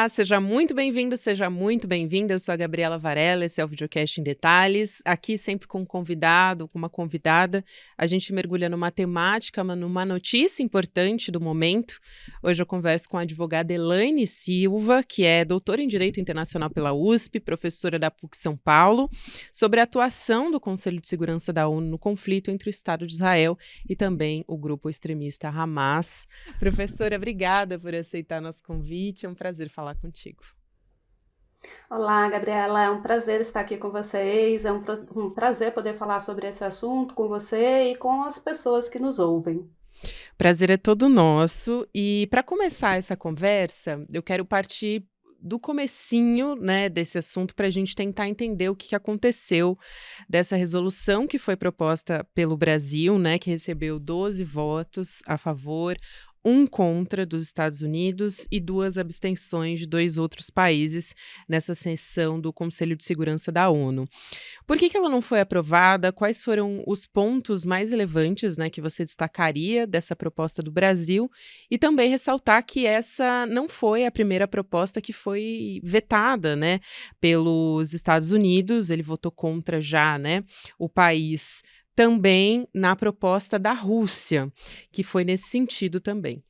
Olá, seja muito bem-vindo, seja muito bem-vinda. Eu sou a Gabriela Varela, esse é o Videocast em Detalhes. Aqui sempre com um convidado, com uma convidada, a gente mergulha numa temática, numa notícia importante do momento. Hoje eu converso com a advogada Elaine Silva, que é doutora em Direito Internacional pela USP, professora da PUC São Paulo, sobre a atuação do Conselho de Segurança da ONU no conflito entre o Estado de Israel e também o grupo extremista Hamas. Professora, obrigada por aceitar nosso convite. É um prazer falar contigo. Olá, Gabriela, é um prazer estar aqui com vocês, é um prazer poder falar sobre esse assunto com você e com as pessoas que nos ouvem. Prazer é todo nosso. E para começar essa conversa, eu quero partir do comecinho, né, desse assunto para a gente tentar entender o que aconteceu dessa resolução que foi proposta pelo Brasil, né, que recebeu 12 votos a favor, um contra dos Estados Unidos e 2 abstenções de 2 outros países nessa sessão do Conselho de Segurança da ONU. Por que ela não foi aprovada? Quais foram os pontos mais relevantes, né, que você destacaria dessa proposta do Brasil? E também ressaltar que essa não foi a primeira proposta que foi vetada, né, pelos Estados Unidos. Ele votou contra já, né, o país também na proposta da Rússia, que foi nesse sentido também.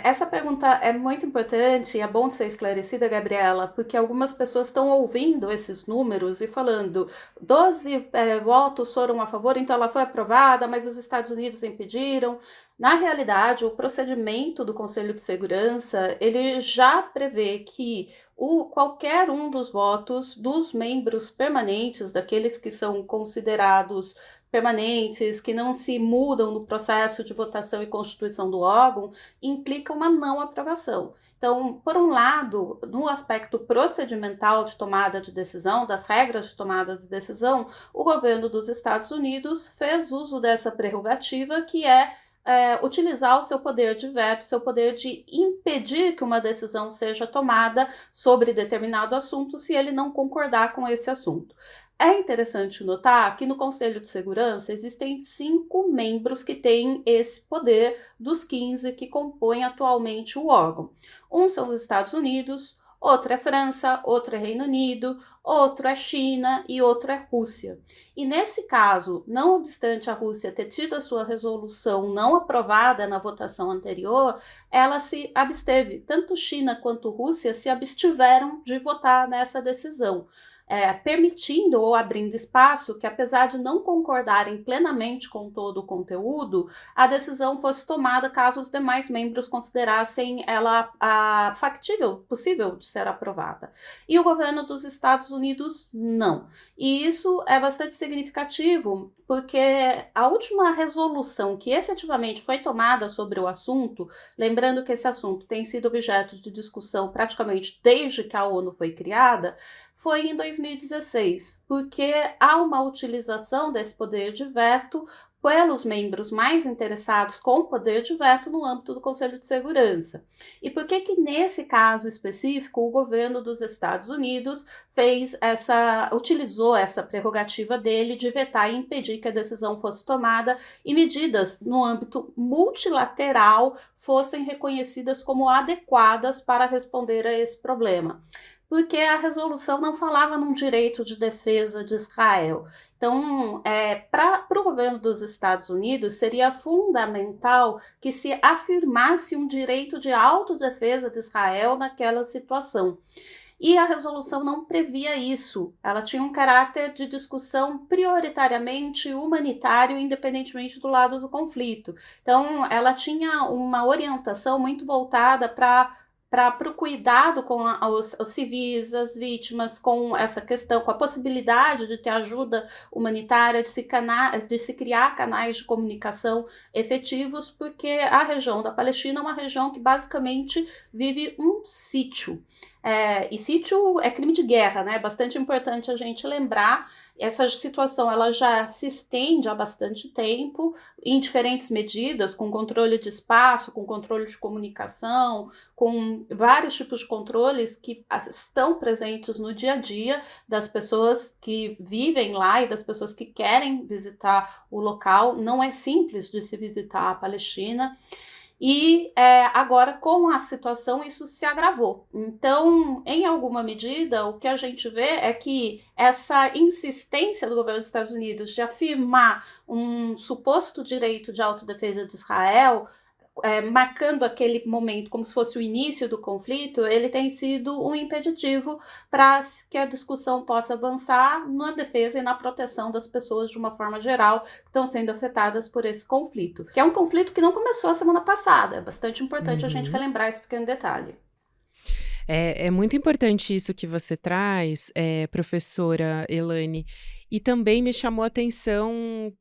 Essa pergunta é muito importante e é bom de ser esclarecida, Gabriela, porque algumas pessoas estão ouvindo esses números e falando 12 votos foram a favor, então ela foi aprovada, mas os Estados Unidos impediram. Na realidade, o procedimento do Conselho de Segurança, ele já prevê que qualquer um dos votos dos membros permanentes, daqueles que são considerados permanentes, que não se mudam no processo de votação e constituição do órgão, implica uma não aprovação. Então, por um lado, no aspecto procedimental de tomada de decisão, das regras de tomada de decisão, o governo dos Estados Unidos fez uso dessa prerrogativa, que é utilizar o seu poder de veto, seu poder de impedir que uma decisão seja tomada sobre determinado assunto se ele não concordar com esse assunto. É interessante notar que no Conselho de Segurança existem 5 membros que têm esse poder dos 15 que compõem atualmente o órgão. Um são os Estados Unidos, outro é França, outro é Reino Unido, outro é China e outro é Rússia. E nesse caso, não obstante a Rússia ter tido a sua resolução não aprovada na votação anterior, ela se absteve. Tanto China quanto Rússia se abstiveram de votar nessa decisão. Permitindo ou abrindo espaço que, apesar de não concordarem plenamente com todo o conteúdo, a decisão fosse tomada caso os demais membros considerassem ela factível, possível de ser aprovada. E o governo dos Estados Unidos não. E isso é bastante significativo, porque a última resolução que efetivamente foi tomada sobre o assunto, lembrando que esse assunto tem sido objeto de discussão praticamente desde que a ONU foi criada, foi em 2016, porque há uma utilização desse poder de veto pelos membros mais interessados com o poder de veto no âmbito do Conselho de Segurança. E por que nesse caso específico o governo dos Estados Unidos utilizou essa prerrogativa dele de vetar e impedir que a decisão fosse tomada e medidas no âmbito multilateral fossem reconhecidas como adequadas para responder a esse problema? Porque a resolução não falava num direito de defesa de Israel. Então, para o governo dos Estados Unidos, seria fundamental que se afirmasse um direito de autodefesa de Israel naquela situação. E a resolução não previa isso. Ela tinha um caráter de discussão prioritariamente humanitário, independentemente do lado do conflito. Então, ela tinha uma orientação muito voltada para o cuidado com os civis, as vítimas, com essa questão, com a possibilidade de ter ajuda humanitária, de se criar canais de comunicação efetivos, porque a região da Palestina é uma região que basicamente vive um sítio. E sítio é crime de guerra, né? É bastante importante a gente lembrar. Essa situação ela já se estende há bastante tempo, em diferentes medidas, com controle de espaço, com controle de comunicação, com vários tipos de controles que estão presentes no dia a dia das pessoas que vivem lá e das pessoas que querem visitar o local. Não é simples de se visitar a Palestina. e agora com a situação isso se agravou. Então, em alguma medida, o que a gente vê é que essa insistência do governo dos Estados Unidos de afirmar um suposto direito de autodefesa de Israel, marcando aquele momento como se fosse o início do conflito, ele tem sido um impeditivo para que a discussão possa avançar na defesa e na proteção das pessoas de uma forma geral que estão sendo afetadas por esse conflito, que é um conflito que não começou a semana passada. É bastante importante a gente Uhum. relembrar esse pequeno detalhe. É muito importante isso que você traz, professora Elaine, e também me chamou a atenção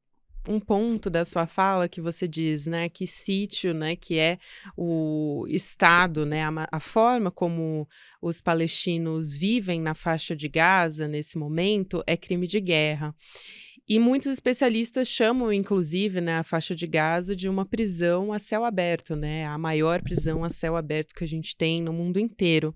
um ponto da sua fala que você diz, né, que sítio, né, que é o estado, né, a forma como os palestinos vivem na faixa de Gaza nesse momento é crime de guerra. E muitos especialistas chamam, inclusive, né, a faixa de Gaza de uma prisão a céu aberto, né, a maior prisão a céu aberto que a gente tem no mundo inteiro.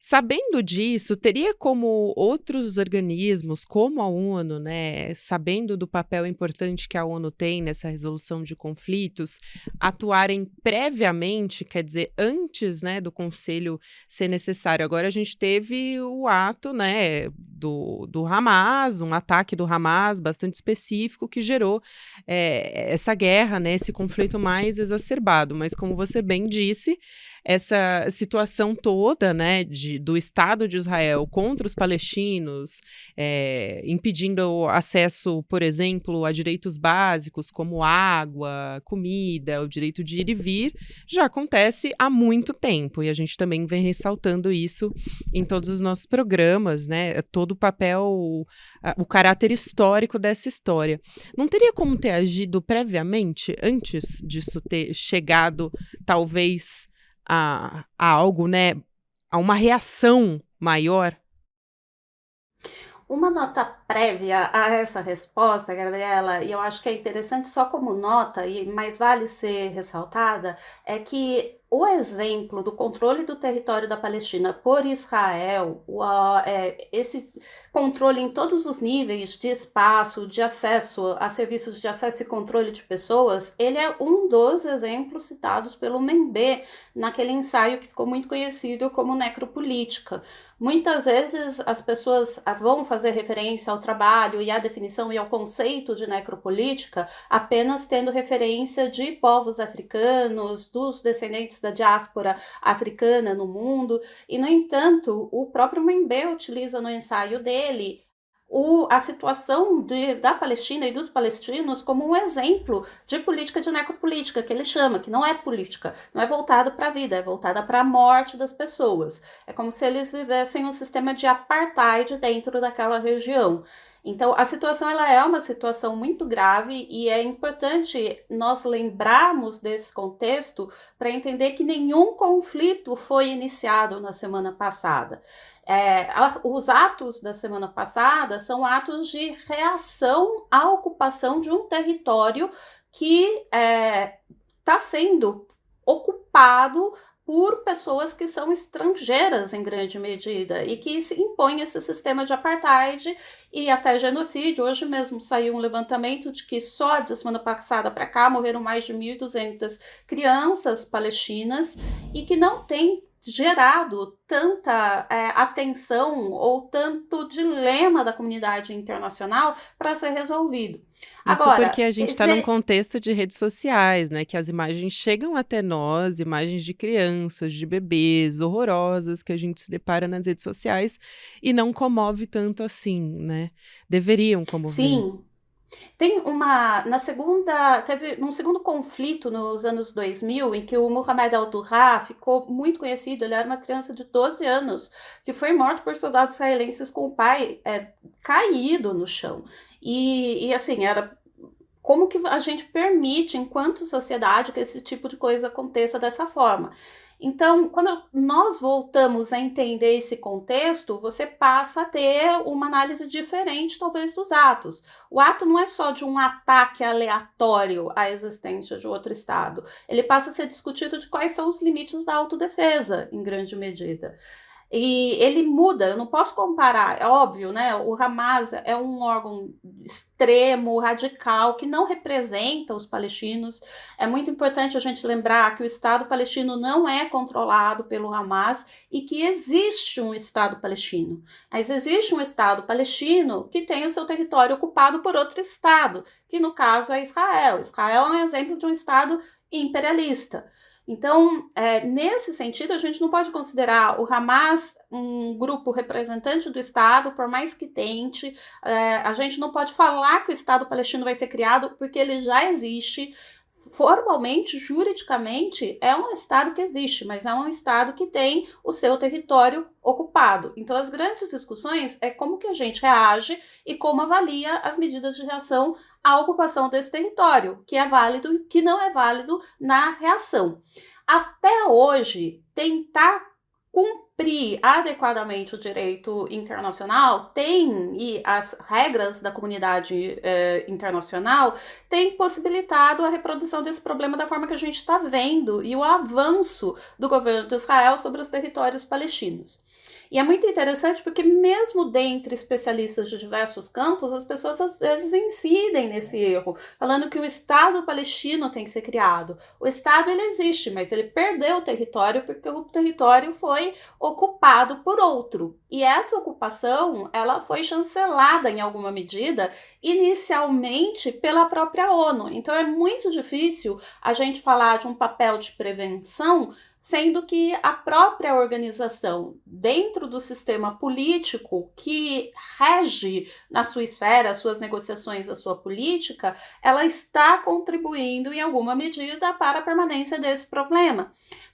Sabendo disso, teria como outros organismos, como a ONU, né, sabendo do papel importante que a ONU tem nessa resolução de conflitos, atuarem previamente, quer dizer, antes, né, do Conselho ser necessário. Agora a gente teve o ato, né, do Hamas, um ataque do Hamas bastante específico que gerou essa guerra, né, esse conflito mais exacerbado. Mas como você bem disse, essa situação toda, né, do Estado de Israel contra os palestinos, impedindo o acesso, por exemplo, a direitos básicos como água, comida, o direito de ir e vir, já acontece há muito tempo e a gente também vem ressaltando isso em todos os nossos programas, né, todo o papel, o caráter histórico dessa história. Não teria como ter agido previamente, antes disso ter chegado, talvez, a algo, né, a uma reação maior? Uma nota prévia a essa resposta, Gabriela, e eu acho que é interessante só como nota, mas vale ser ressaltada, é que o exemplo do controle do território da Palestina por Israel, esse controle em todos os níveis de espaço, de acesso a serviços de acesso e controle de pessoas, ele é um dos exemplos citados pelo Membe naquele ensaio que ficou muito conhecido como necropolítica. Muitas vezes as pessoas vão fazer referência ao trabalho e à definição e ao conceito de necropolítica apenas tendo referência de povos africanos, dos descendentes da diáspora africana no mundo, e, no entanto, o próprio Membe utiliza no ensaio dele a situação da Palestina e dos palestinos como um exemplo de política de necropolítica, que ele chama, que não é política, não é voltada para a vida, é voltada para a morte das pessoas. É como se eles vivessem um sistema de apartheid dentro daquela região. Então, a situação ela é uma situação muito grave e é importante nós lembrarmos desse contexto para entender que nenhum conflito foi iniciado na semana passada. Os atos da semana passada são atos de reação à ocupação de um território que está sendo ocupado por pessoas que são estrangeiras em grande medida e que se impõe esse sistema de apartheid e até genocídio. Hoje mesmo saiu um levantamento de que só de semana passada para cá morreram mais de 1.200 crianças palestinas e que não tem gerado tanta atenção ou tanto dilema da comunidade internacional para ser resolvido. Isso porque Agora, a gente está num contexto de redes sociais, né, que as imagens chegam até nós, imagens de crianças, de bebês horrorosas que a gente se depara nas redes sociais e não comove tanto assim, né? Deveriam comover. sim, tem uma, teve um segundo conflito nos anos 2000, em que o Mohamed al-Durrah ficou muito conhecido. Ele era uma criança de 12 anos, que foi morto por soldados israelenses com o pai caído no chão. E assim, era como que a gente permite, enquanto sociedade, que esse tipo de coisa aconteça dessa forma. Então, quando nós voltamos a entender esse contexto, você passa a ter uma análise diferente, talvez, dos atos. O ato não é só de um ataque aleatório à existência de outro Estado. Ele passa a ser discutido de quais são os limites da autodefesa, em grande medida. E ele muda, eu não posso comparar, é óbvio, né? O Hamas é um órgão extremo, radical, que não representa os palestinos. É muito importante a gente lembrar que o Estado palestino não é controlado pelo Hamas e que existe um Estado palestino. Mas existe um Estado palestino que tem o seu território ocupado por outro Estado, que no caso é Israel. Israel é um exemplo de um Estado imperialista. Então, nesse sentido, a gente não pode considerar o Hamas um grupo representante do Estado, por mais que tente. A gente não pode falar que o Estado palestino vai ser criado, porque ele já existe. Formalmente, juridicamente, é um Estado que existe, mas é um Estado que tem o seu território ocupado. Então, as grandes discussões é como que a gente reage e como avalia as medidas de reação à ocupação desse território, que é válido e que não é válido na reação. Até hoje, tentar cumprir adequadamente o direito internacional tem, e as regras da comunidade internacional têm possibilitado a reprodução desse problema da forma que a gente está vendo e o avanço do governo de Israel sobre os territórios palestinos. E é muito interessante porque mesmo dentre especialistas de diversos campos, as pessoas às vezes incidem nesse erro, falando que o Estado palestino tem que ser criado. O Estado ele existe, mas ele perdeu o território porque o território foi ocupado por outro. E essa ocupação, ela foi chancelada em alguma medida, inicialmente pela própria ONU. Então é muito difícil a gente falar de um papel de prevenção, sendo que a própria organização, dentro do sistema político que rege na sua esfera as suas negociações, a sua política, ela está contribuindo em alguma medida para a permanência desse problema.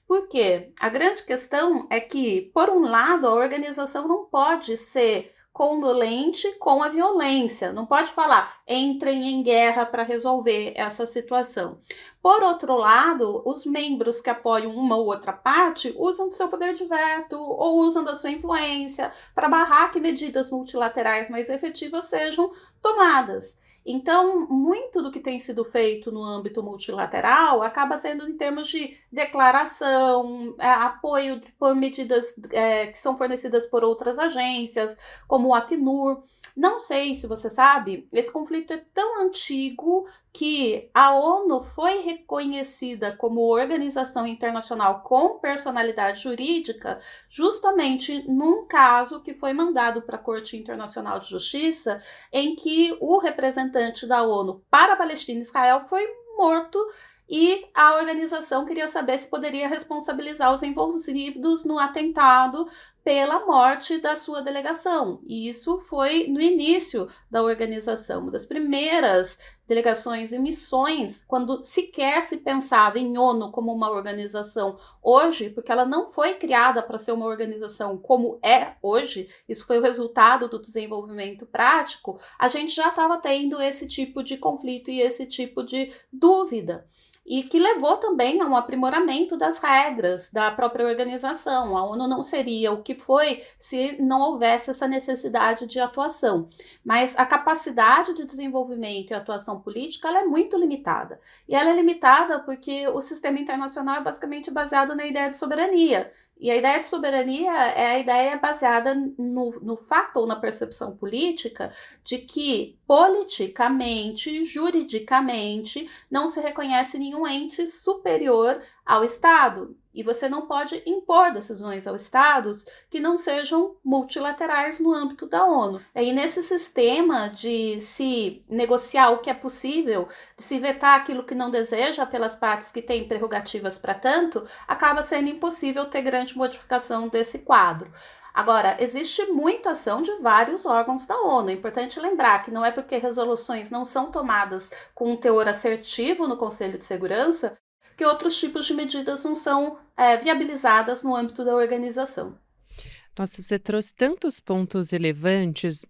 Por quê? A grande questão é que, por um lado, a organização não pode ser condolente com a violência, não pode falar entrem em guerra para resolver essa situação. Por outro lado, os membros que apoiam uma ou outra parte usam do seu poder de veto ou usam da sua influência para barrar que medidas multilaterais mais efetivas sejam tomadas. Então, muito do que tem sido feito no âmbito multilateral acaba sendo em termos de declaração, apoio por medidas que são fornecidas por outras agências, como o Acnur. Não sei se você sabe, esse conflito é tão antigo que a ONU foi reconhecida como organização internacional com personalidade jurídica justamente num caso que foi mandado para a Corte Internacional de Justiça, em que o representante da ONU para a Palestina e Israel foi morto e a organização queria saber se poderia responsabilizar os envolvidos no atentado pela morte da sua delegação. E isso foi no início da organização, uma das primeiras delegações e missões, quando sequer se pensava em ONU como uma organização hoje, porque ela não foi criada para ser uma organização como é hoje, isso foi o resultado do desenvolvimento prático, a gente já estava tendo esse tipo de conflito e esse tipo de dúvida. E que levou também a um aprimoramento das regras da própria organização. A ONU não seria o que foi se não houvesse essa necessidade de atuação. Mas a capacidade de desenvolvimento e atuação política ela é muito limitada. E ela é limitada porque o sistema internacional é basicamente baseado na ideia de soberania. E a ideia de soberania é a ideia baseada no fato ou na percepção política de que politicamente, juridicamente, não se reconhece nenhum ente superior ao Estado. E você não pode impor decisões aos Estados que não sejam multilaterais no âmbito da ONU. E nesse sistema de se negociar o que é possível, de se vetar aquilo que não deseja pelas partes que têm prerrogativas para tanto, acaba sendo impossível ter grande modificação desse quadro. Agora, existe muita ação de vários órgãos da ONU. É importante lembrar que não é porque resoluções não são tomadas com um teor assertivo no Conselho de Segurança que outros tipos de medidas não são viabilizadas no âmbito da organização. Nossa, você trouxe tantos pontos relevantes,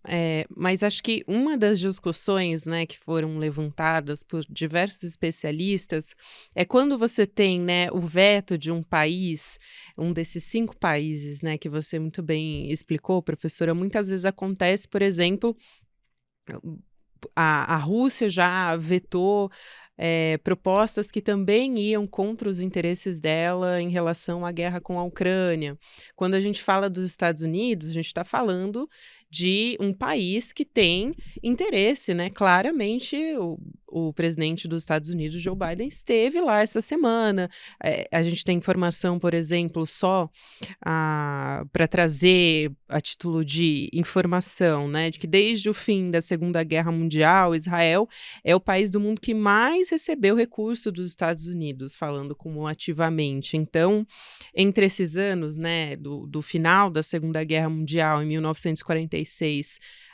mas acho que uma das discussões, né, que foram levantadas por diversos especialistas é quando você tem, né, o veto de um país, um desses 5 países, né, que você muito bem explicou, professora, muitas vezes acontece, por exemplo, a Rússia já vetou propostas que também iam contra os interesses dela em relação à guerra com a Ucrânia. Quando a gente fala dos Estados Unidos, a gente está falando de um país que tem interesse, né? Claramente, o presidente dos Estados Unidos, Joe Biden, esteve lá essa semana. A gente tem informação, por exemplo, só para trazer a título de informação, né? De que desde o fim da Segunda Guerra Mundial, Israel é o país do mundo que mais recebeu recurso dos Estados Unidos, falando cumulativamente. Então, entre esses anos, né, do final da Segunda Guerra Mundial, em 1946,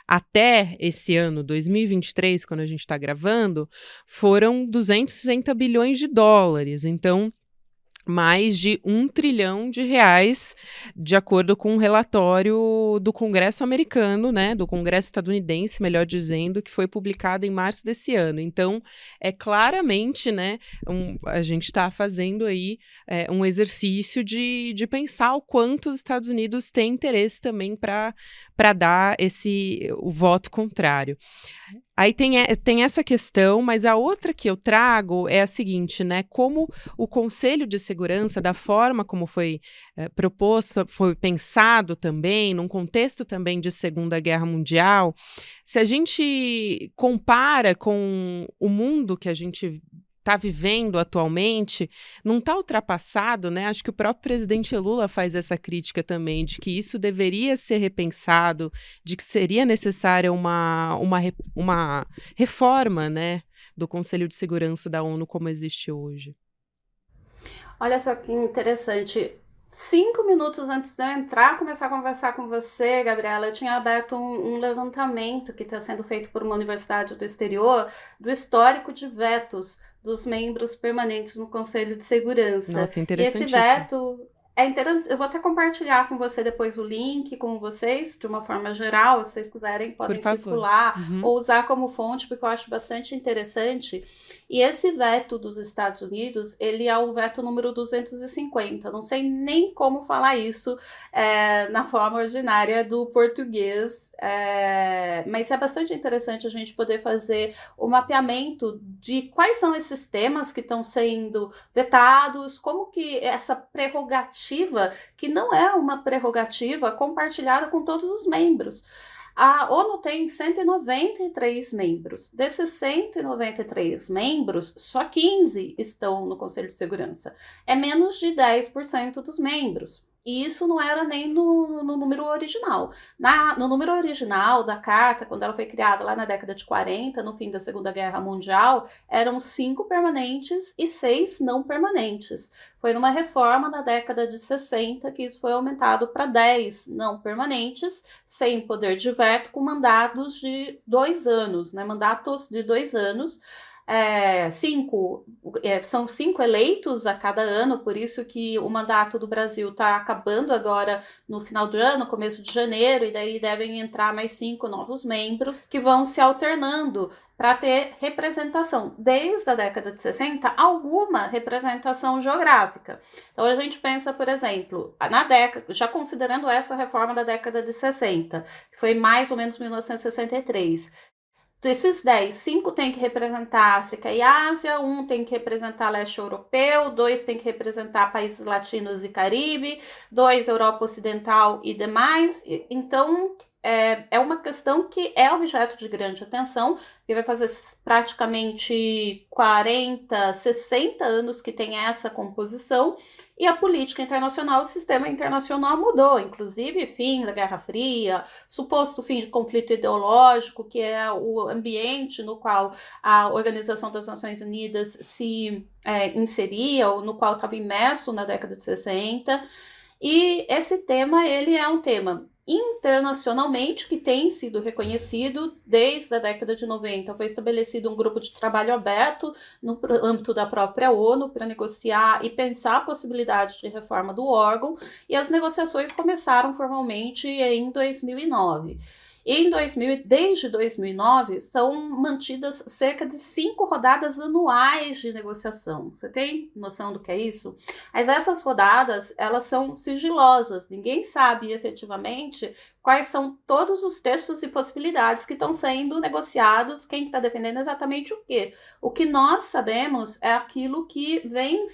até esse ano, 2023, quando a gente está gravando, foram 260 bilhões de dólares. Então, mais de R$ 1 trilhão, de acordo com um relatório do Congresso americano, né, do Congresso estadunidense, melhor dizendo, que foi publicado em março desse ano. Então, é claramente, né, a gente está fazendo aí um exercício de pensar o quanto os Estados Unidos têm interesse também para dar o voto contrário. Aí tem essa questão, mas a outra que eu trago é a seguinte, né? Como o Conselho de Segurança, da forma como foi proposto, foi pensado também, num contexto também de Segunda Guerra Mundial, se a gente compara com o mundo que a gente está vivendo atualmente, não está ultrapassado, né? Acho que o próprio presidente Lula faz essa crítica também, de que isso deveria ser repensado, de que seria necessária uma reforma, né, do Conselho de Segurança da ONU como existe hoje. Olha só que interessante. 5 minutos antes de eu começar a conversar com você, Gabriela, eu tinha aberto um levantamento que está sendo feito por uma universidade do exterior do histórico de vetos dos membros permanentes no Conselho de Segurança. Nossa, E esse interessantíssimo. veto é interessante. Eu vou até compartilhar com você depois o link com vocês, de uma forma geral, se vocês quiserem, Por podem favor. circular Uhum. ou usar como fonte, porque eu acho bastante interessante. E esse veto dos Estados Unidos, ele é o veto número 250. Não sei nem como falar isso na forma ordinária do português, mas é bastante interessante a gente poder fazer o mapeamento de quais são esses temas que estão sendo vetados, como que essa prerrogativa, que não é uma prerrogativa compartilhada com todos os membros. A ONU tem 193 membros. Desses 193 membros, só 15 estão no Conselho de Segurança. É menos de 10% dos membros. E isso não era nem no número original. No número original da carta, quando ela foi criada lá na década de 40, no fim da Segunda Guerra Mundial, eram 5 permanentes e 6 não permanentes. Foi numa reforma na década de 60 que isso foi aumentado para 10 não permanentes, sem poder de veto, com mandatos de 2 anos, né? Mandatos de 2 anos. São 5 eleitos a cada ano, por isso que o mandato do Brasil está acabando agora no final do ano, começo de janeiro, e daí devem entrar mais 5 novos membros que vão se alternando para ter representação, desde a década de 60, alguma representação geográfica. Então a gente pensa, por exemplo, na década, já considerando essa reforma da década de 60, que foi mais ou menos 1963, desses 10, 5 tem que representar África e Ásia, 1 tem que representar leste europeu, 2 tem que representar países latinos e Caribe, 2 Europa Ocidental e demais. Então, é uma questão que é objeto de grande atenção, que vai fazer praticamente 40, 60 anos que tem essa composição, e a política internacional, o sistema internacional mudou, inclusive fim da Guerra Fria, suposto fim de conflito ideológico, que é o ambiente no qual a Organização das Nações Unidas se inseria, ou no qual estava imerso na década de 60. E esse tema, ele é um tema internacionalmente que tem sido reconhecido desde a década de 90. Foi estabelecido um grupo de trabalho aberto no âmbito da própria ONU para negociar e pensar a possibilidade de reforma do órgão, e as negociações começaram formalmente em 2009. Desde 2009, são mantidas cerca de 5 rodadas anuais de negociação. Você tem noção do que é isso? Mas essas rodadas, elas são sigilosas. Ninguém sabe efetivamente quais são todos os textos e possibilidades que estão sendo negociados, quem está defendendo exatamente o quê. O que nós sabemos é aquilo que vem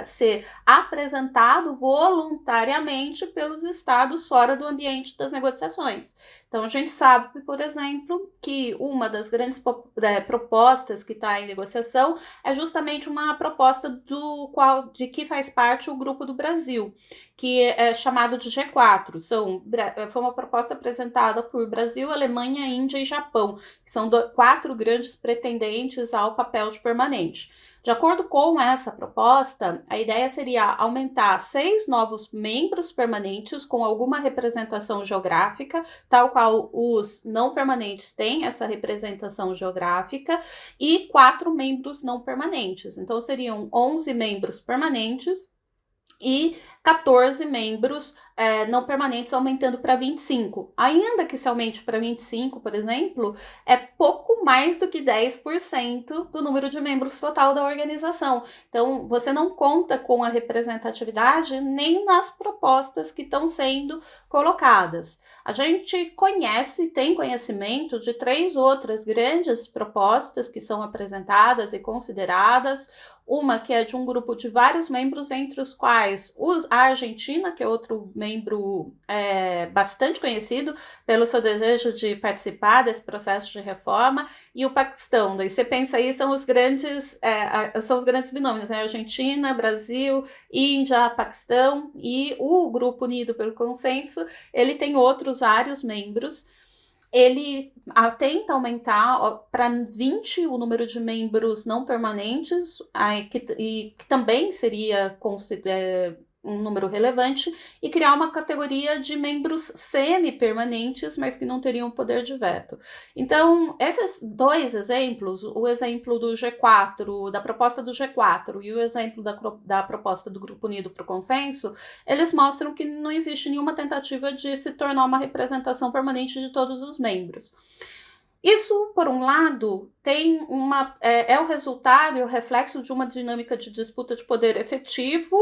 ser apresentado voluntariamente pelos estados fora do ambiente das negociações. Então, a gente sabe, por exemplo, que uma das grandes propostas que está em negociação é justamente uma proposta de que faz parte o Grupo do Brasil, que é chamado de G4. Foi uma proposta apresentada por Brasil, Alemanha, Índia e Japão, que são 4 grandes pretendentes ao papel de permanente. De acordo com essa proposta, a ideia seria aumentar 6 novos membros permanentes com alguma representação geográfica, tal qual os não permanentes têm essa representação geográfica, e 4 membros não permanentes. Então, seriam 11 membros permanentes e 14 membros não permanentes, aumentando para 25. Ainda que se aumente para 25, por exemplo, é pouco mais do que 10% do número de membros total da organização. Então, você não conta com a representatividade nem nas propostas que estão sendo colocadas. A gente tem conhecimento de 3 outras grandes propostas que são apresentadas e consideradas. Uma que é de um grupo de vários membros, entre os quais a Argentina, que é outro membro bastante conhecido pelo seu desejo de participar desse processo de reforma, e o Paquistão. Daí você pensa aí, são os grandes binômios, né? Argentina, Brasil, Índia, Paquistão, e o Grupo Unido pelo Consenso, ele tem outros vários membros. Ele tenta aumentar para 20 o número de membros não permanentes, que também seria um número relevante, e criar uma categoria de membros semi-permanentes, mas que não teriam poder de veto. Então, esses 2 exemplos, o exemplo do G4, da proposta do G4, e o exemplo da proposta do Grupo Unido para o Consenso, eles mostram que não existe nenhuma tentativa de se tornar uma representação permanente de todos os membros. Isso, por um lado, é o resultado e o reflexo de uma dinâmica de disputa de poder efetivo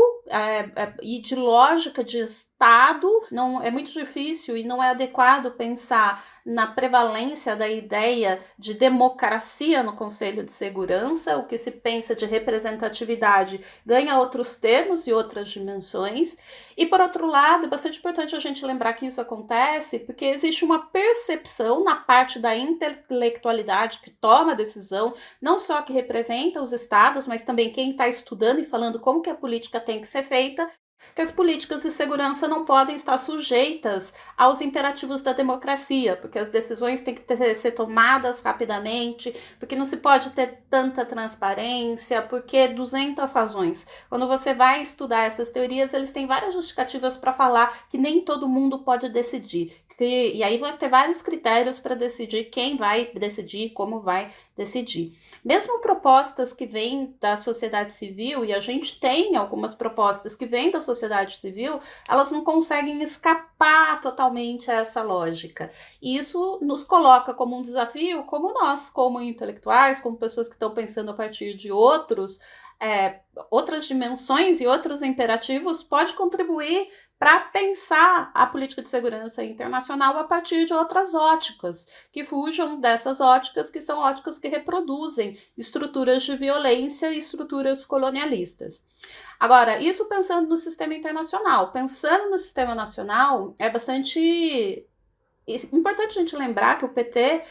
e de lógica de Estado. Não é muito difícil e não é adequado pensar na prevalência da ideia de democracia no Conselho de Segurança. O que se pensa de representatividade ganha outros termos e outras dimensões. E, por outro lado, é bastante importante a gente lembrar que isso acontece porque existe uma percepção na parte da intelectualidade que toma a decisão, não só que representa os estados, mas também quem está estudando e falando como que a política tem que ser feita, que as políticas de segurança não podem estar sujeitas aos imperativos da democracia, porque as decisões têm que ser tomadas rapidamente, porque não se pode ter tanta transparência, porque 200 razões. Quando você vai estudar essas teorias, eles têm várias justificativas para falar que nem todo mundo pode decidir. E aí vai ter vários critérios para decidir quem vai decidir, como vai decidir. Mesmo propostas que vêm da sociedade civil, e a gente tem algumas propostas que vêm da sociedade civil, elas não conseguem escapar totalmente a essa lógica. E isso nos coloca como um desafio, como nós, como intelectuais, como pessoas que estão pensando a partir de outras dimensões e outros imperativos, pode contribuir para pensar a política de segurança internacional a partir de outras óticas, que fujam dessas óticas, que são óticas que reproduzem estruturas de violência e estruturas colonialistas. Agora, isso pensando no sistema internacional. Pensando no sistema nacional, é bastante importante a gente lembrar que o PT,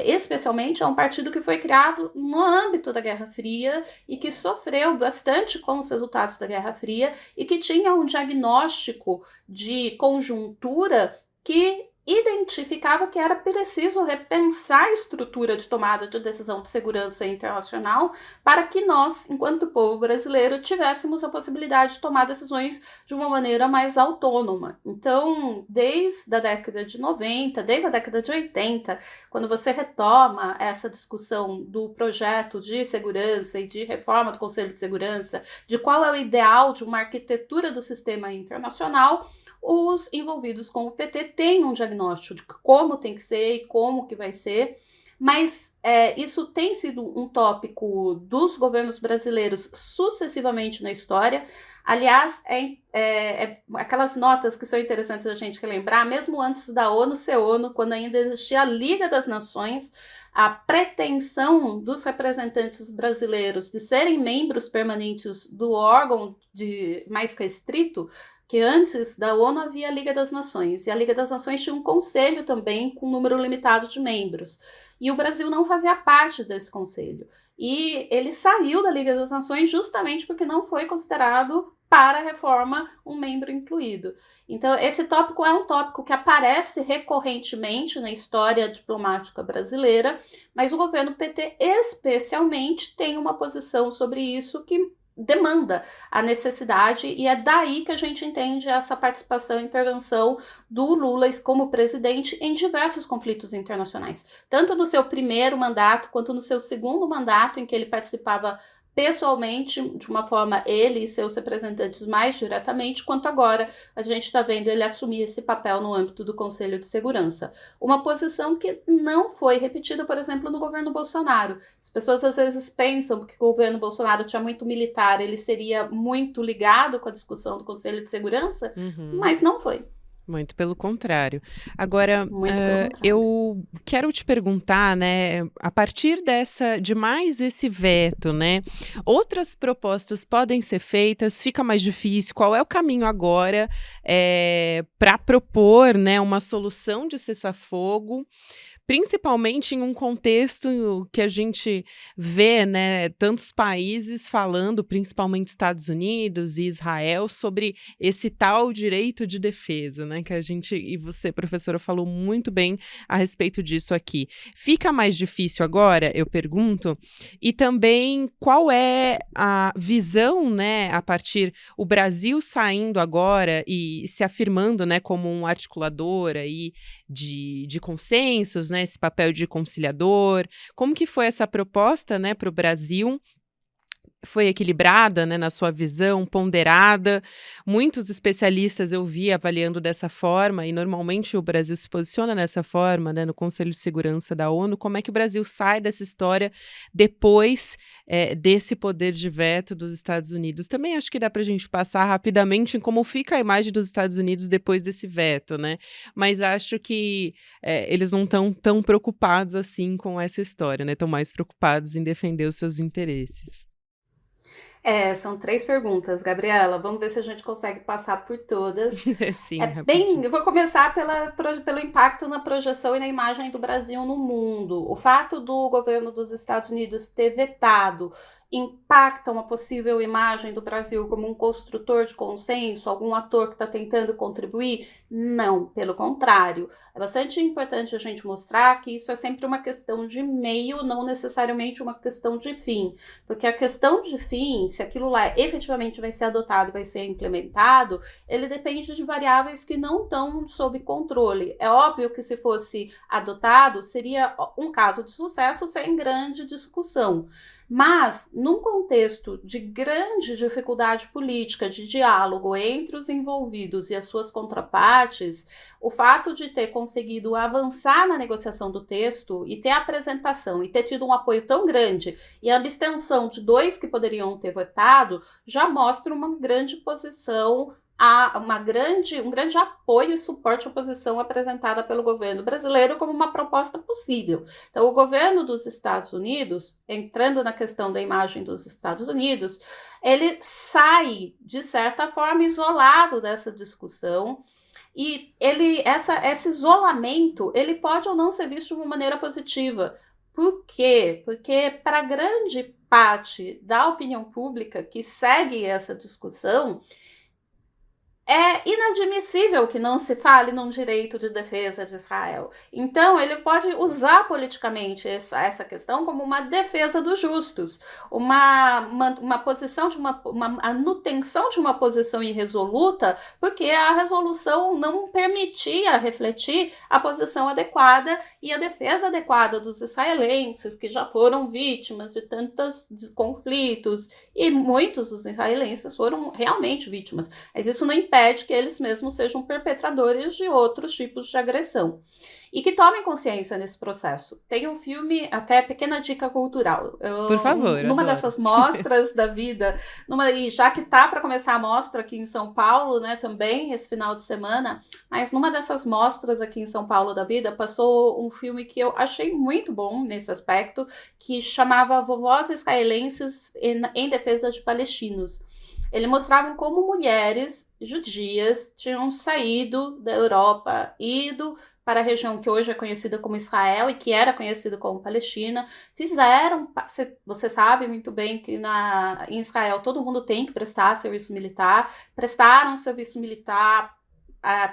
especialmente, é um partido que foi criado no âmbito da Guerra Fria e que sofreu bastante com os resultados da Guerra Fria e que tinha um diagnóstico de conjuntura que identificava que era preciso repensar a estrutura de tomada de decisão de segurança internacional para que nós, enquanto povo brasileiro, tivéssemos a possibilidade de tomar decisões de uma maneira mais autônoma. Então, desde a década de 90, desde a década de 80, quando você retoma essa discussão do projeto de segurança e de reforma do Conselho de Segurança, de qual é o ideal de uma arquitetura do sistema internacional, os envolvidos com o PT têm um diagnóstico de como tem que ser e como que vai ser, mas isso tem sido um tópico dos governos brasileiros sucessivamente na história. Aliás, aquelas notas que são interessantes a gente relembrar, mesmo antes da ONU ser ONU, quando ainda existia a Liga das Nações, a pretensão dos representantes brasileiros de serem membros permanentes do órgão mais restrito, que antes da ONU havia a Liga das Nações, e a Liga das Nações tinha um conselho também com um número limitado de membros, e o Brasil não fazia parte desse conselho. E ele saiu da Liga das Nações justamente porque não foi considerado para a reforma um membro incluído. Então, esse tópico é um tópico que aparece recorrentemente na história diplomática brasileira, mas o governo PT especialmente tem uma posição sobre isso que demanda a necessidade, e é daí que a gente entende essa participação e intervenção do Lula como presidente em diversos conflitos internacionais, tanto no seu primeiro mandato quanto no seu segundo mandato, em que ele participava pessoalmente, de uma forma, ele e seus representantes mais diretamente, quanto agora a gente está vendo ele assumir esse papel no âmbito do Conselho de Segurança. Uma posição que não foi repetida, por exemplo, no governo Bolsonaro. As pessoas às vezes pensam que o governo Bolsonaro tinha muito militar, ele seria muito ligado com a discussão do Conselho de Segurança, mas não foi. Muito pelo contrário. Agora, Eu eu quero te perguntar, né, a partir de mais esse veto, né, outras propostas podem ser feitas, fica mais difícil, qual é o caminho agora para propor, né, uma solução de cessar-fogo, principalmente em um contexto que a gente vê, né, tantos países falando, principalmente Estados Unidos e Israel, sobre esse tal direito de defesa, né, que a gente, e você, professora, falou muito bem a respeito disso aqui. Fica mais difícil agora, eu pergunto, e também qual é a visão, né, a partir o Brasil saindo agora e se afirmando, né, como um articulador aí de consensos, né, esse papel de conciliador. Como que foi essa proposta, né, para o Brasil? Foi equilibrada, né, na sua visão, ponderada? Muitos especialistas eu vi avaliando dessa forma, e normalmente o Brasil se posiciona dessa forma, né, no Conselho de Segurança da ONU. Como é que o Brasil sai dessa história depois desse poder de veto dos Estados Unidos? Também acho que dá para a gente passar rapidamente em como fica a imagem dos Estados Unidos depois desse veto, né? Mas acho que eles não estão tão preocupados assim com essa história, né? Estão mais preocupados em defender os seus interesses. São 3 perguntas, Gabriela. Vamos ver se a gente consegue passar por todas. Sim, rapidinho. Eu vou começar pelo impacto na projeção e na imagem do Brasil no mundo. O fato do governo dos Estados Unidos ter vetado impacta uma possível imagem do Brasil como um construtor de consenso, algum ator que está tentando contribuir? Não, pelo contrário. É bastante importante a gente mostrar que isso é sempre uma questão de meio, não necessariamente uma questão de fim. Porque a questão de fim, se aquilo lá efetivamente vai ser adotado, vai ser implementado, ele depende de variáveis que não estão sob controle. É óbvio que se fosse adotado, seria um caso de sucesso sem grande discussão. Mas, num contexto de grande dificuldade política, de diálogo entre os envolvidos e as suas contrapartes, o fato de ter conseguido avançar na negociação do texto e ter a apresentação e ter tido um apoio tão grande e a abstenção de 2 que poderiam ter votado, já mostra uma grande posição, um grande apoio e suporte à posição apresentada pelo governo brasileiro como uma proposta possível. Então, o governo dos Estados Unidos, entrando na questão da imagem dos Estados Unidos, ele sai, de certa forma, isolado dessa discussão, e esse isolamento ele pode ou não ser visto de uma maneira positiva. Por quê? Porque para grande parte da opinião pública que segue essa discussão, é inadmissível que não se fale num direito de defesa de Israel. Então, ele pode usar politicamente essa questão como uma defesa dos justos, uma posição a manutenção de uma posição irresoluta, porque a resolução não permitia refletir a posição adequada e a defesa adequada dos israelenses, que já foram vítimas de tantos conflitos, e muitos dos israelenses foram realmente vítimas. Mas isso não impede impede que eles mesmos sejam perpetradores de outros tipos de agressão. E que tomem consciência nesse processo. Tem um filme, até pequena dica cultural. Por favor, Numa adoro. dessas mostras da vida, e já que tá para começar a mostra aqui em São Paulo, né, também, esse final de semana, mas numa dessas mostras aqui em São Paulo da vida, passou um filme que eu achei muito bom nesse aspecto, que chamava Vovós Israelenses em Defesa de Palestinos. Ele mostrava como mulheres judias tinham saído da Europa, ido para a região que hoje é conhecida como Israel e que era conhecida como Palestina, fizeram, você sabe muito bem que em Israel todo mundo tem que prestar serviço militar, prestaram serviço militar,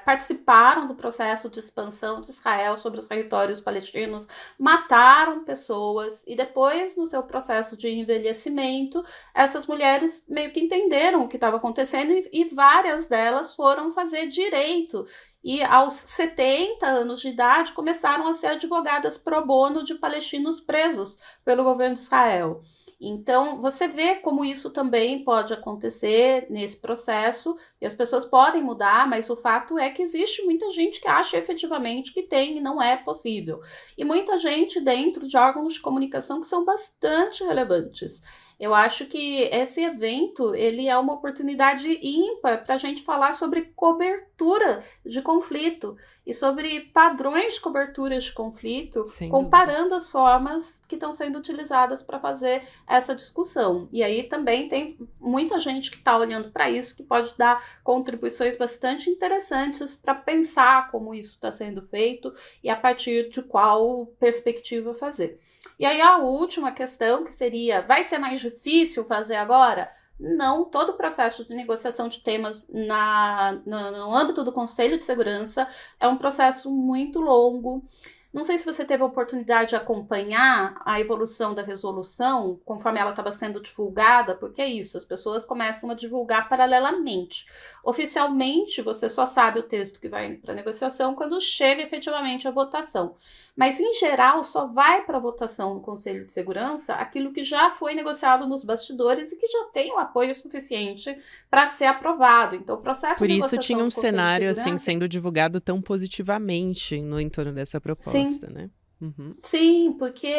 participaram do processo de expansão de Israel sobre os territórios palestinos, mataram pessoas e depois, no seu processo de envelhecimento, essas mulheres meio que entenderam o que estava acontecendo e várias delas foram fazer direito. E aos 70 anos de idade começaram a ser advogadas pro bono de palestinos presos pelo governo de Israel. Então, você vê como isso também pode acontecer nesse processo, e as pessoas podem mudar, mas o fato é que existe muita gente que acha efetivamente que tem e não é possível. E muita gente dentro de órgãos de comunicação que são bastante relevantes. Eu acho que esse evento, ele é uma oportunidade ímpar para a gente falar sobre cobertura de conflito e sobre padrões de cobertura de conflito, Sem dúvida. comparando as formas que estão sendo utilizadas para fazer essa discussão. E aí também tem muita gente que está olhando para isso, que pode dar contribuições bastante interessantes para pensar como isso está sendo feito e a partir de qual perspectiva fazer. E aí a última questão, que seria, vai ser mais difícil fazer agora? Não, todo o processo de negociação de temas no âmbito do Conselho de Segurança é um processo muito longo. Não sei se você teve a oportunidade de acompanhar a evolução da resolução, conforme ela estava sendo divulgada, porque é isso, as pessoas começam a divulgar paralelamente. Oficialmente, você só sabe o texto que vai para a negociação quando chega efetivamente a votação. Mas, em geral, só vai para a votação no Conselho de Segurança aquilo que já foi negociado nos bastidores e que já tem o apoio suficiente para ser aprovado. Então, o processo Por de isso tinha negociação um do Conselho de cenário, assim, Segurança, sendo divulgado tão positivamente no entorno dessa sim. proposta, né. Uhum. Sim, porque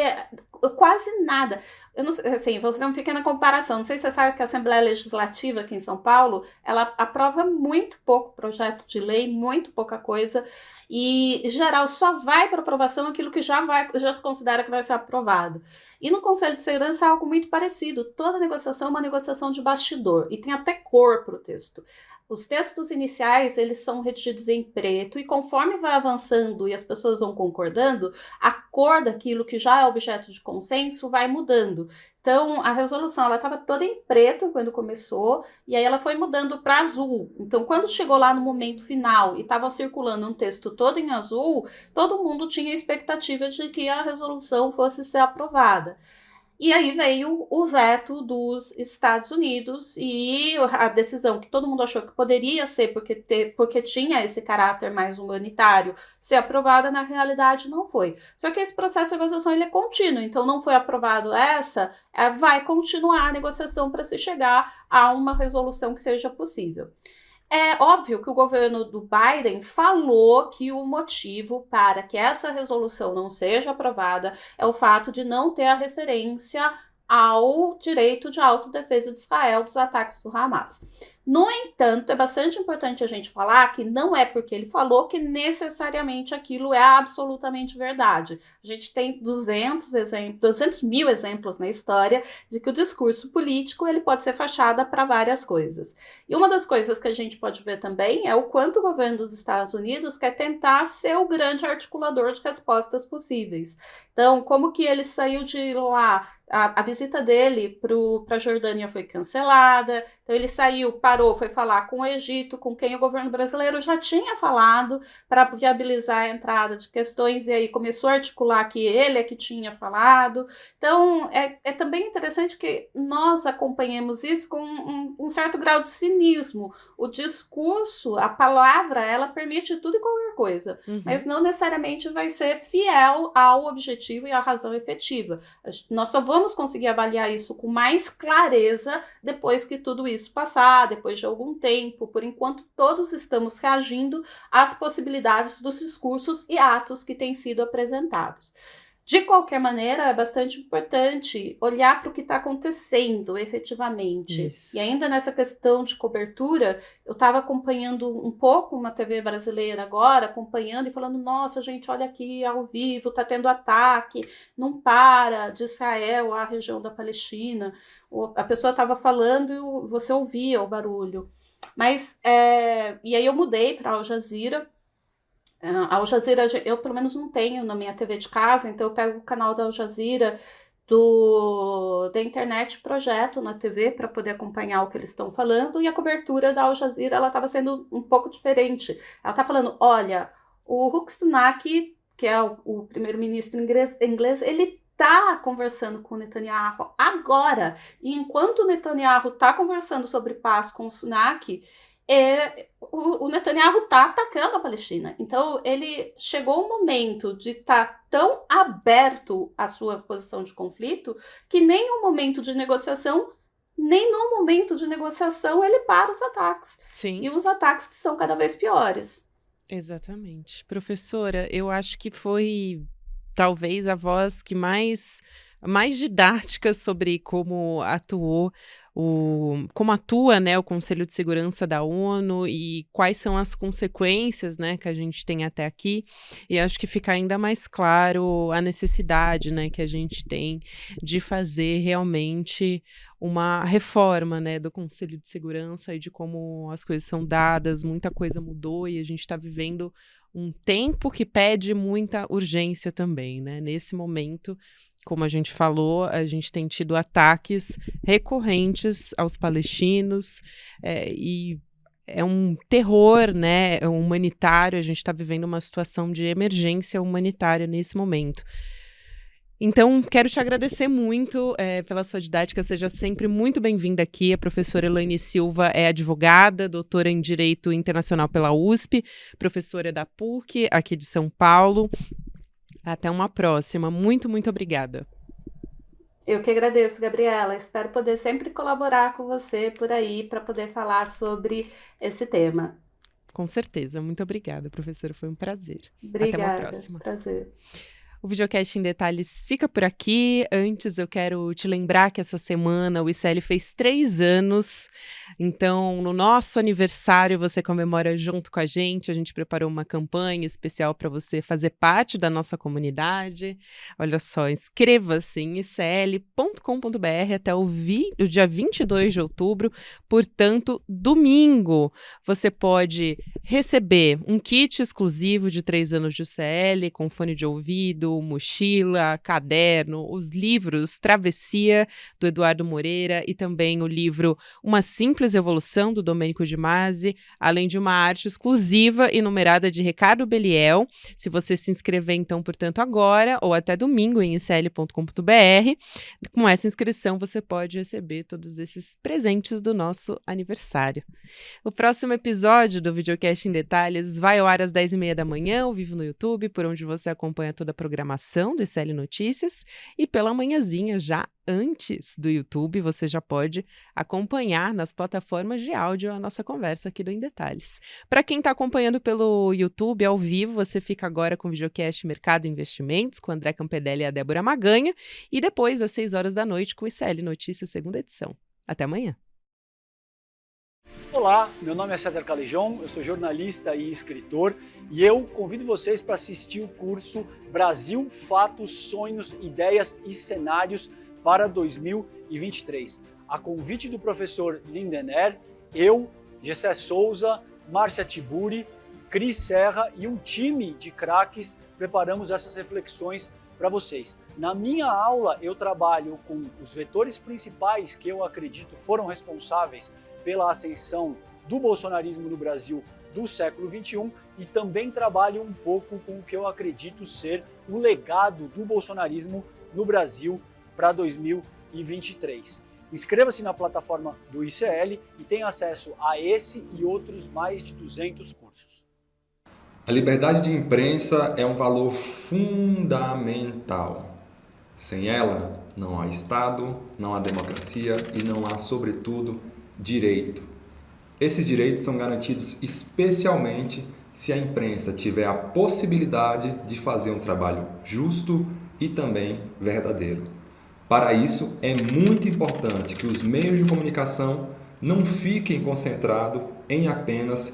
quase nada. Eu não sei, assim, vou fazer uma pequena comparação. Não sei se você sabe que a Assembleia Legislativa aqui em São Paulo, ela aprova muito pouco projeto de lei, muito pouca coisa, e, em geral, só vai para aprovação aquilo que já se considera que vai ser aprovado. E no Conselho de Segurança é algo muito parecido. Toda negociação é uma negociação de bastidor, e tem até cor para o texto. Os textos iniciais, eles são redigidos em preto, e conforme vai avançando e as pessoas vão concordando, a cor daquilo que já é objeto de consenso vai mudando. Então, a resolução ela estava toda em preto quando começou, e aí ela foi mudando para azul. Então, quando chegou lá no momento final e estava circulando um texto todo em azul, todo mundo tinha a expectativa de que a resolução fosse ser aprovada. E aí veio o veto dos Estados Unidos e a decisão que todo mundo achou que poderia ser porque tinha esse caráter mais humanitário ser aprovada, na realidade não foi. Só que esse processo de negociação ele é contínuo, então não foi aprovado vai continuar a negociação para se chegar a uma resolução que seja possível. É óbvio que o governo do Biden falou que o motivo para que essa resolução não seja aprovada é o fato de não ter a referência ao direito de autodefesa de Israel dos ataques do Hamas. No entanto, é bastante importante a gente falar que não é porque ele falou que necessariamente aquilo é absolutamente verdade. A gente tem 200 mil exemplos na história de que o discurso político ele pode ser fachada para várias coisas. E uma das coisas que a gente pode ver também é o quanto o governo dos Estados Unidos quer tentar ser o grande articulador de respostas possíveis. Então, como que ele saiu de lá? A visita dele para a Jordânia foi cancelada, então ele saiu, parou, foi falar com o Egito, com quem o governo brasileiro já tinha falado para viabilizar a entrada de questões, e aí começou a articular que ele é que tinha falado. Então, é também interessante que nós acompanhemos isso com um certo grau de cinismo. O discurso, a palavra, ela permite tudo e qualquer coisa, mas não necessariamente vai ser fiel ao objetivo e à razão efetiva. Nós só vamos conseguir avaliar isso com mais clareza depois que tudo isso passar, depois depois de algum tempo. Por enquanto, todos estamos reagindo às possibilidades dos discursos e atos que têm sido apresentados. De qualquer maneira, é bastante importante olhar para o que está acontecendo efetivamente. E Isso. ainda nessa questão de cobertura, eu estava acompanhando um pouco uma TV brasileira agora, acompanhando e falando: nossa, gente, olha aqui ao vivo, está tendo ataque, não para, de Israel à região da Palestina. A pessoa estava falando e você ouvia o barulho. Mas, e aí eu mudei para Al Jazeera. A Al Jazeera, eu pelo menos não tenho na minha TV de casa, então eu pego o canal da Al Jazeera da internet, projeto na TV para poder acompanhar o que eles estão falando, e a cobertura da Al Jazeera ela estava sendo um pouco diferente. Ela está falando: olha, o Rishi Sunak, que é o primeiro-ministro inglês, ele está conversando com o Netanyahu agora, e enquanto o Netanyahu está conversando sobre paz com o Sunak, o Netanyahu está atacando a Palestina. Então, ele chegou um momento de estar tão aberto à sua posição de conflito que nem no momento de negociação ele para os ataques. Sim. E os ataques que são cada vez piores. Exatamente. Professora, eu acho que foi talvez a voz que mais didática sobre como como atua, né, o Conselho de Segurança da ONU e quais são as consequências, né, que a gente tem até aqui. E acho que fica ainda mais claro a necessidade, né, que a gente tem de fazer realmente uma reforma, né, do Conselho de Segurança e de como as coisas são dadas. Muita coisa mudou e a gente está vivendo um tempo que pede muita urgência também, né? Nesse momento, como a gente falou, a gente tem tido ataques recorrentes aos palestinos, e é um terror, né, humanitário. A gente está vivendo uma situação de emergência humanitária nesse momento. Então, quero te agradecer muito pela sua didática. Seja sempre muito bem-vinda aqui. A professora Elaine Silva é advogada, doutora em Direito Internacional pela USP, professora da PUC, aqui de São Paulo. Até uma próxima. Muito, muito obrigada. Eu que agradeço, Gabriela. Espero poder sempre colaborar com você por aí para poder falar sobre esse tema. Com certeza. Muito obrigada, professora. Foi um prazer. Obrigada. Até uma próxima. Prazer. O Videocast em Detalhes fica por aqui. Antes, eu quero te lembrar que essa semana o ICL fez 3 anos. Então, no nosso aniversário, você comemora junto com a gente. A gente preparou uma campanha especial para você fazer parte da nossa comunidade. Olha só, inscreva-se em icl.com.br até o dia 22 de outubro. Portanto, domingo, você pode receber um kit exclusivo de 3 anos de ICL, com fone de ouvido, mochila, caderno, os livros Travessia, do Eduardo Moreira, e também o livro Uma Simples Evolução, do Domênico de Masi, além de uma arte exclusiva e numerada de Ricardo Beliel. Se você se inscrever, então, portanto, agora ou até domingo em icl.com.br, com essa inscrição você pode receber todos esses presentes do nosso aniversário. O próximo episódio do Videocast em Detalhes vai ao ar às 10h30 da manhã, ao vivo no YouTube, por onde você acompanha toda a programação do ICL Notícias, e pela manhãzinha, já antes do YouTube, você já pode acompanhar nas plataformas de áudio a nossa conversa aqui do Em Detalhes. Para quem está acompanhando pelo YouTube ao vivo, você fica agora com o Videocast Mercado e Investimentos, com o André Campedelli e a Débora Maganha, e depois, às 6 horas da noite, com o ICL Notícias, segunda edição. Até amanhã. Olá, meu nome é César Calejon, eu sou jornalista e escritor e eu convido vocês para assistir o curso Brasil, Fatos, Sonhos, Ideias e Cenários para 2023. A convite do professor Lindener, eu, Gessé Souza, Márcia Tiburi, Cris Serra e um time de craques preparamos essas reflexões para vocês. Na minha aula eu trabalho com os vetores principais que eu acredito foram responsáveis pela ascensão do bolsonarismo no Brasil do século XXI e também trabalho um pouco com o que eu acredito ser o legado do bolsonarismo no Brasil para 2023. Inscreva-se na plataforma do ICL e tenha acesso a esse e outros mais de 200 cursos. A liberdade de imprensa é um valor fundamental. Sem ela, não há Estado, não há democracia e não há, sobretudo, direito. Esses direitos são garantidos especialmente se a imprensa tiver a possibilidade de fazer um trabalho justo e também verdadeiro. Para isso, é muito importante que os meios de comunicação não fiquem concentrados em apenas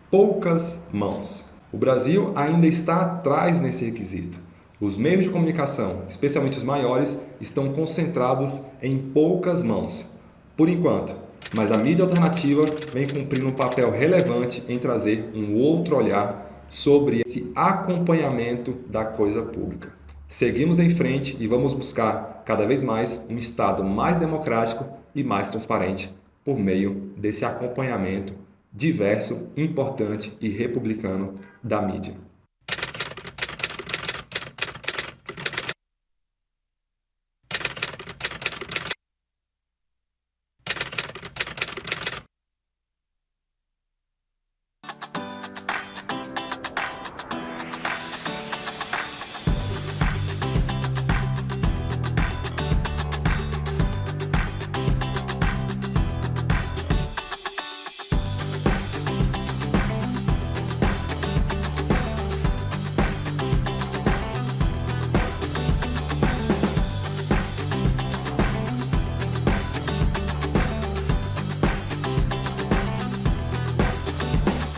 poucas mãos. O Brasil ainda está atrás nesse requisito. Os meios de comunicação, especialmente os maiores, estão concentrados em poucas mãos, por enquanto. Mas a mídia alternativa vem cumprindo um papel relevante em trazer um outro olhar sobre esse acompanhamento da coisa pública. Seguimos em frente e vamos buscar cada vez mais um Estado mais democrático e mais transparente por meio desse acompanhamento diverso, importante e republicano da mídia.